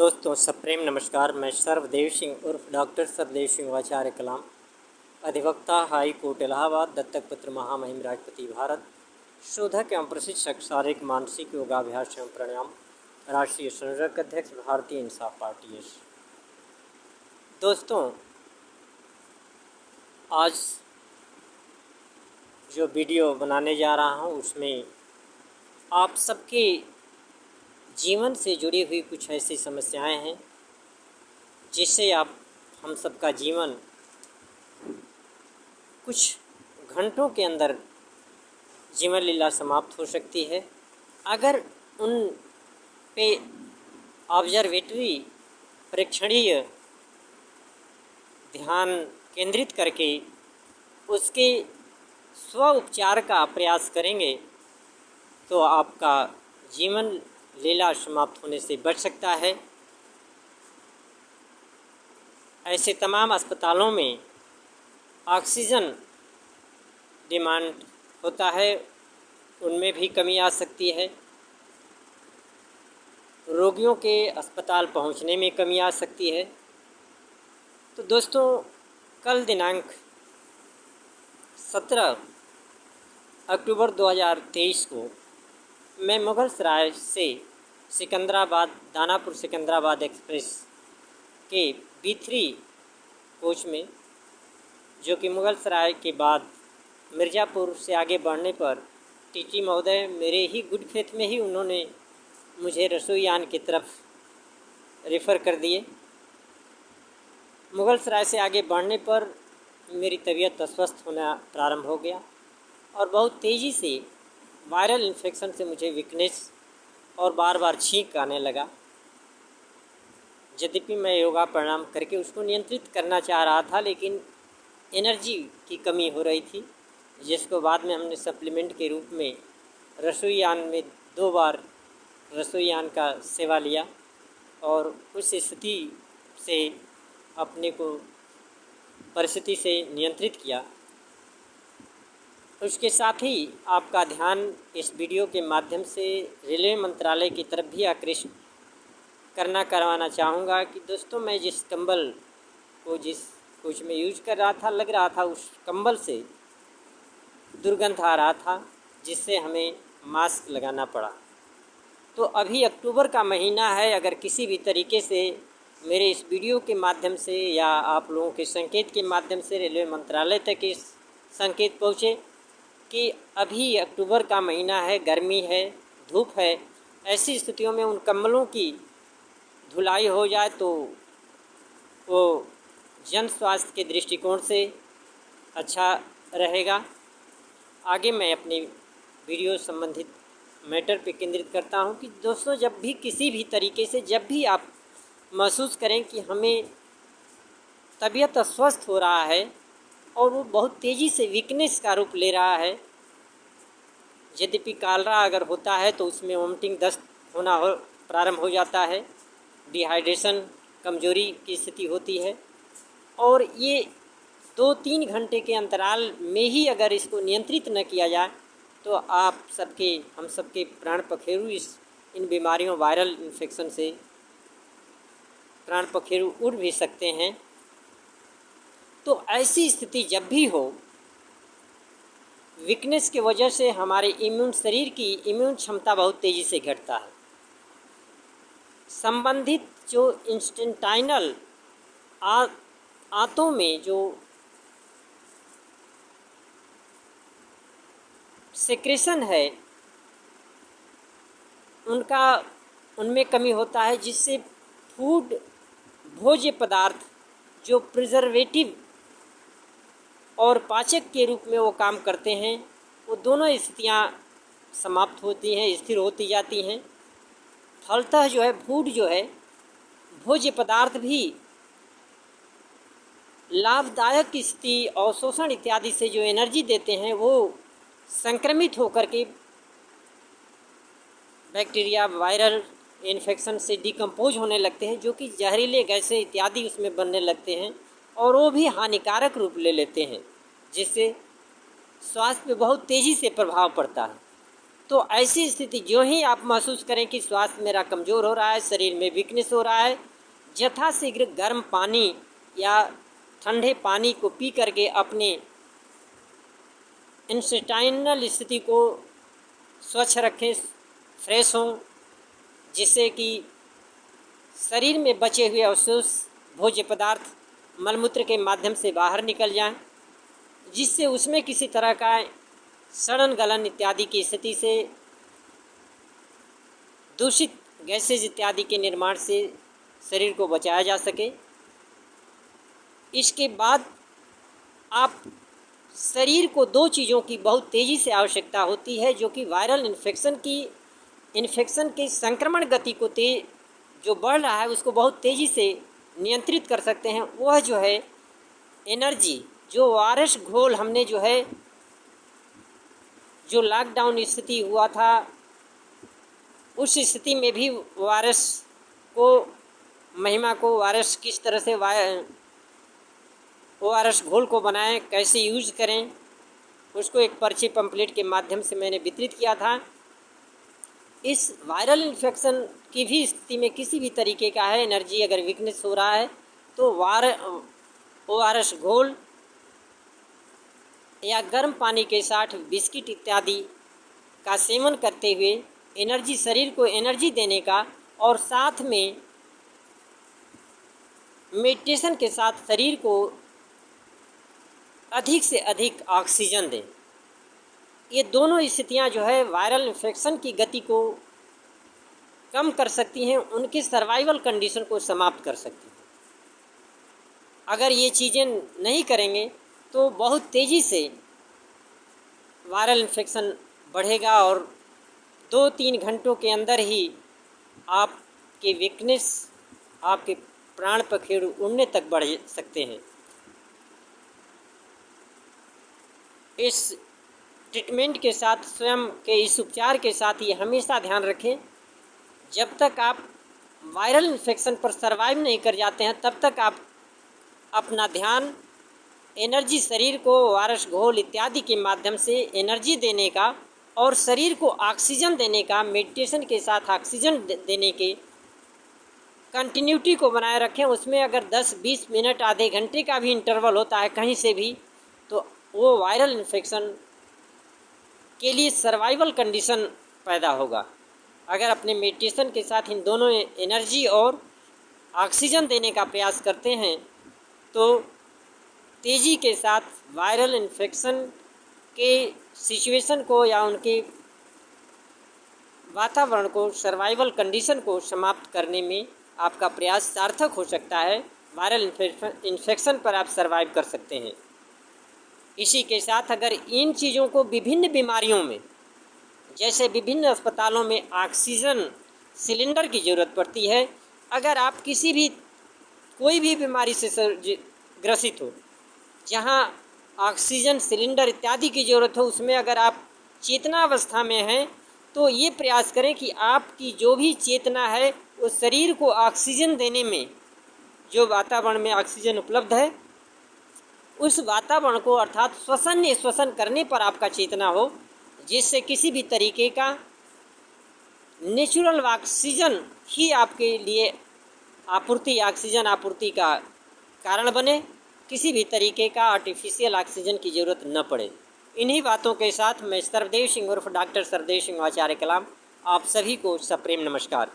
दोस्तों सप्रेम नमस्कार। मैं सर्वदेव सिंह उर्फ डॉक्टर सर्वदेव सिंह आचार्य कलाम, अधिवक्ता, हाई कोर्ट इलाहाबाद, दत्तक पुत्र, महामहिम राष्ट्रपति भारत, शोधक एवं प्रशिक्षक, शारीरिक मानसिक योगाभ्यास एवं प्राणायाम, राष्ट्रीय संयोजक अध्यक्ष, भारतीय इंसाफ पार्टी एस। दोस्तों, आज जो वीडियो बनाने जा रहा हूँ उसमें आप सबके जीवन से जुड़ी हुई कुछ ऐसी समस्याएं हैं जिससे हम सबका जीवन कुछ घंटों के अंदर जीवन लीला समाप्त हो सकती है। अगर उन पे ऑब्जर्वेटरी प्रेक्षणीय ध्यान केंद्रित करके उसके स्व उपचार का प्रयास करेंगे तो आपका जीवन लीला समाप्त होने से बच सकता है। ऐसे तमाम अस्पतालों में ऑक्सीजन डिमांड होता है, उनमें भी कमी आ सकती है। रोगियों के अस्पताल पहुंचने में कमी आ सकती है। तो दोस्तों, कल दिनांक 17 अक्टूबर 2023 को मैं मुगलसराय से सिकंदराबाद, दानापुर सिकंदराबाद एक्सप्रेस के B3 कोच में, जो कि मुगलसराय के बाद मिर्ज़ापुर से आगे बढ़ने पर टीटी महोदय मेरे ही गुड फेथ में ही उन्होंने मुझे रसोईयान की तरफ रेफ़र कर दिए। मुगलसराय से आगे बढ़ने पर मेरी तबीयत अस्वस्थ होना प्रारंभ हो गया और बहुत तेज़ी से वायरल इन्फेक्शन से मुझे वीकनेस और बार बार छींक आने लगा। यद्यपि मैं योगा प्राणायाम करके उसको नियंत्रित करना चाह रहा था, लेकिन एनर्जी की कमी हो रही थी, जिसको बाद में हमने सप्लीमेंट के रूप में रसोईयान में 2 बार रसोईयान का सेवा लिया और उस स्थिति से अपने को परिस्थिति से नियंत्रित किया। उसके साथ ही आपका ध्यान इस वीडियो के माध्यम से रेलवे मंत्रालय की तरफ भी आकृष्ट करवाना चाहूँगा कि दोस्तों, मैं जिस कंबल को जिस कोच में यूज कर रहा था, लग रहा था उस कंबल से दुर्गंध आ रहा था, जिससे हमें मास्क लगाना पड़ा। तो अभी अक्टूबर का महीना है, अगर किसी भी तरीके से मेरे इस वीडियो के माध्यम से या आप लोगों के संकेत के माध्यम से रेलवे मंत्रालय तक इस संकेत पहुँचे कि अभी अक्टूबर का महीना है, गर्मी है, धूप है, ऐसी स्थितियों में उन कंबलों की धुलाई हो जाए तो वो जन स्वास्थ्य के दृष्टिकोण से अच्छा रहेगा। आगे मैं अपनी वीडियो संबंधित मैटर पे केंद्रित करता हूँ कि दोस्तों, जब भी किसी भी तरीके से जब भी आप महसूस करें कि हमें तबीयत अस्वस्थ हो रहा है और वो बहुत तेज़ी से वीकनेस का रूप ले रहा है, यद्यपि कालरा अगर होता है तो उसमें वोमिटिंग, दस्त होना प्रारंभ हो जाता है, डिहाइड्रेशन, कमजोरी की स्थिति होती है, और ये 2-3 घंटे के अंतराल में ही अगर इसको नियंत्रित न किया जाए तो हम सबके प्राण पखेरु इन बीमारियों, वायरल इन्फेक्शन से प्राण पखेरु उड़ भी सकते हैं। तो ऐसी स्थिति जब भी हो, वीकनेस की वजह से हमारे शरीर की इम्यून क्षमता बहुत तेज़ी से घटता है। संबंधित जो इंस्टेंटाइनल आंतों में जो सेक्रेशन है उनमें कमी होता है, जिससे भोज्य पदार्थ जो प्रिजर्वेटिव और पाचक के रूप में वो काम करते हैं, वो दोनों स्थितियाँ समाप्त होती हैं, स्थिर होती जाती हैं। फलतः जो है भोज्य पदार्थ भी लाभदायक स्थिति, अवशोषण इत्यादि से जो एनर्जी देते हैं वो संक्रमित होकर के बैक्टीरिया, वायरल इन्फेक्शन से डिकम्पोज होने लगते हैं, जो कि जहरीले गैसें इत्यादि उसमें बनने लगते हैं और वो भी हानिकारक रूप ले लेते हैं, जिससे स्वास्थ्य पे बहुत तेज़ी से प्रभाव पड़ता है। तो ऐसी स्थिति जो ही आप महसूस करें कि स्वास्थ्य मेरा कमज़ोर हो रहा है, शरीर में वीकनेस हो रहा है, यथाशीघ्र गर्म पानी या ठंडे पानी को पी करके अपने इंटेस्टाइनल स्थिति को स्वच्छ रखें, फ्रेश हों, जिससे कि शरीर में बचे हुए अवशेष भोज्य पदार्थ मलमूत्र के माध्यम से बाहर निकल जाएं, जिससे उसमें किसी तरह का सड़न गलन इत्यादि की स्थिति से दूषित गैसेज इत्यादि के निर्माण से शरीर को बचाया जा सके। इसके बाद आप शरीर को दो चीज़ों की बहुत तेज़ी से आवश्यकता होती है, जो कि वायरल इन्फेक्शन के संक्रमण गति को जो बढ़ रहा है उसको बहुत तेज़ी से नियंत्रित कर सकते हैं। वह जो है एनर्जी, जो ORS घोल हमने जो है, जो लॉकडाउन स्थिति हुआ था उस स्थिति में भी ORS को महिमा को ORS किस तरह से ORS घोल को बनाएं, कैसे यूज़ करें, उसको एक पर्ची पम्पलेट के माध्यम से मैंने वितरित किया था। इस वायरल इन्फेक्शन की भी स्थिति में किसी भी तरीके का है एनर्जी अगर वीकनेस हो रहा है तो ORS घोल या गर्म पानी के साथ बिस्किट इत्यादि का सेवन करते हुए एनर्जी, शरीर को एनर्जी देने का, और साथ में मेडिटेशन के साथ शरीर को अधिक से अधिक ऑक्सीजन दें। ये दोनों स्थितियां जो है वायरल इन्फेक्शन की गति को कम कर सकती हैं, उनके सर्वाइवल कंडीशन को समाप्त कर सकती हैं। अगर ये चीज़ें नहीं करेंगे तो बहुत तेज़ी से वायरल इन्फेक्शन बढ़ेगा और 2-3 घंटों के अंदर ही आपके वीकनेस, आपके प्राण पखेरु उड़ने तक बढ़ सकते हैं। इस ट्रीटमेंट के साथ, स्वयं के इस उपचार के साथ ये हमेशा ध्यान रखें, जब तक आप वायरल इन्फेक्शन पर सर्वाइव नहीं कर जाते हैं तब तक आप अपना ध्यान एनर्जी, शरीर को ORS घोल इत्यादि के माध्यम से एनर्जी देने का और शरीर को ऑक्सीजन देने का, मेडिटेशन के साथ ऑक्सीजन देने के कंटिन्यूटी को बनाए रखें। उसमें अगर 10-20 मिनट, आधे घंटे का भी इंटरवल होता है कहीं से भी, तो वो वायरल इन्फेक्शन के लिए सर्वाइवल कंडीशन पैदा होगा। अगर अपने मेडिटेशन के साथ इन दोनों एनर्जी और ऑक्सीजन देने का प्रयास करते हैं तो तेज़ी के साथ वायरल इन्फेक्शन के सिचुएशन को या उनके वातावरण को, सर्वाइवल कंडीशन को समाप्त करने में आपका प्रयास सार्थक हो सकता है। वायरल इन्फेक्शन पर आप सर्वाइव कर सकते हैं। इसी के साथ अगर इन चीज़ों को विभिन्न बीमारियों में, जैसे विभिन्न अस्पतालों में ऑक्सीजन सिलेंडर की ज़रूरत पड़ती है, अगर आप कोई भी बीमारी से ग्रसित हो जहां ऑक्सीजन सिलेंडर इत्यादि की ज़रूरत हो, उसमें अगर आप चेतना अवस्था में हैं तो ये प्रयास करें कि आपकी जो भी चेतना है उस शरीर को ऑक्सीजन देने में, जो वातावरण में ऑक्सीजन उपलब्ध है उस वातावरण को, अर्थात श्वसन करने पर आपका चेतना हो, जिससे किसी भी तरीके का नेचुरल ऑक्सीजन ही आपके लिए ऑक्सीजन आपूर्ति का कारण बने, किसी भी तरीके का आर्टिफिशियल ऑक्सीजन की ज़रूरत न पड़े। इन्हीं बातों के साथ मैं सरदेव सिंह उर्फ डॉक्टर सरदेव सिंह आचार्य कलाम आप सभी को सप्रेम नमस्कार।